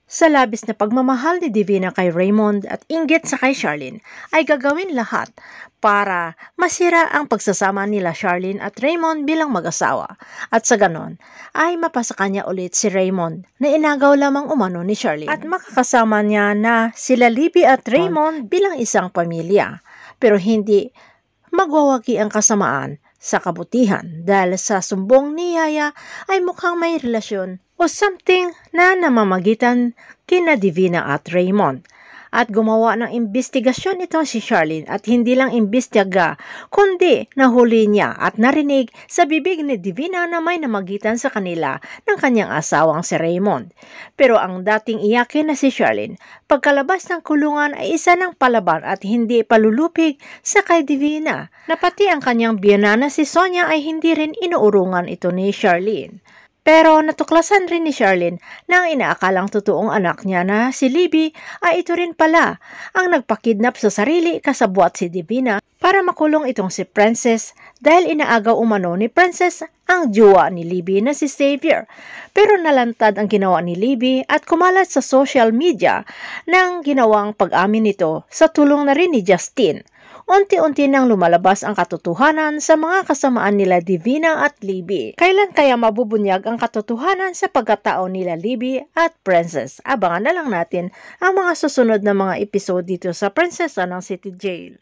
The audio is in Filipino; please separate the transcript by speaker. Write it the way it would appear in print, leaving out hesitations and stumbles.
Speaker 1: Sa labis na pagmamahal ni Divina kay Raymond at inggit sa kay Charlene, ay gagawin lahat para masira ang pagsasama nila Charlene at Raymond bilang mag-asawa. At sa ganon, ay mapasa kanya ulit si Raymond na inagaw lamang umano ni Charlene. At makakasama niya na sila Libby at Raymond bilang isang pamilya. Pero hindi magwawagi ang kasamaan sa kabutihan dahil sa sumbong ni Yaya ay mukhang may relasyon o something na namamagitan kina Divina at Raymond. At gumawa ng imbestigasyon ito si Charlene at hindi lang imbestiga kundi nahuli niya at narinig sa bibig ni Divina na may namagitan sa kanila ng kanyang asawang si Raymond. Pero ang dating iyakin na si Charlene, pagkalabas ng kulungan ay isa ng palaban at hindi palulupig sa kay Divina, na pati ang kanyang biyana na si Sonia ay hindi rin inuurungan ito ni Charlene. Pero natuklasan rin ni Charlene na ang inaakalang totoong anak niya na si Libby ay ito rin pala ang nagpakidnap sa sarili kasabwat si Divina para makulong itong si Princess dahil inaagaw umano ni Princess ang jowa ni Libby na si Xavier. Pero nalantad ang ginawa ni Libby at kumalat sa social media ng ginawang pag-amin nito sa tulong na rin ni Justin. Unti-unti nang lumalabas ang katotohanan sa mga kasamaan nila Divina at Libby. Kailan kaya mabubunyag ang katotohanan sa pagkatao nila Libby at Princess? Abangan na lang natin ang mga susunod na mga episode dito sa Prinsesa ng City Jail.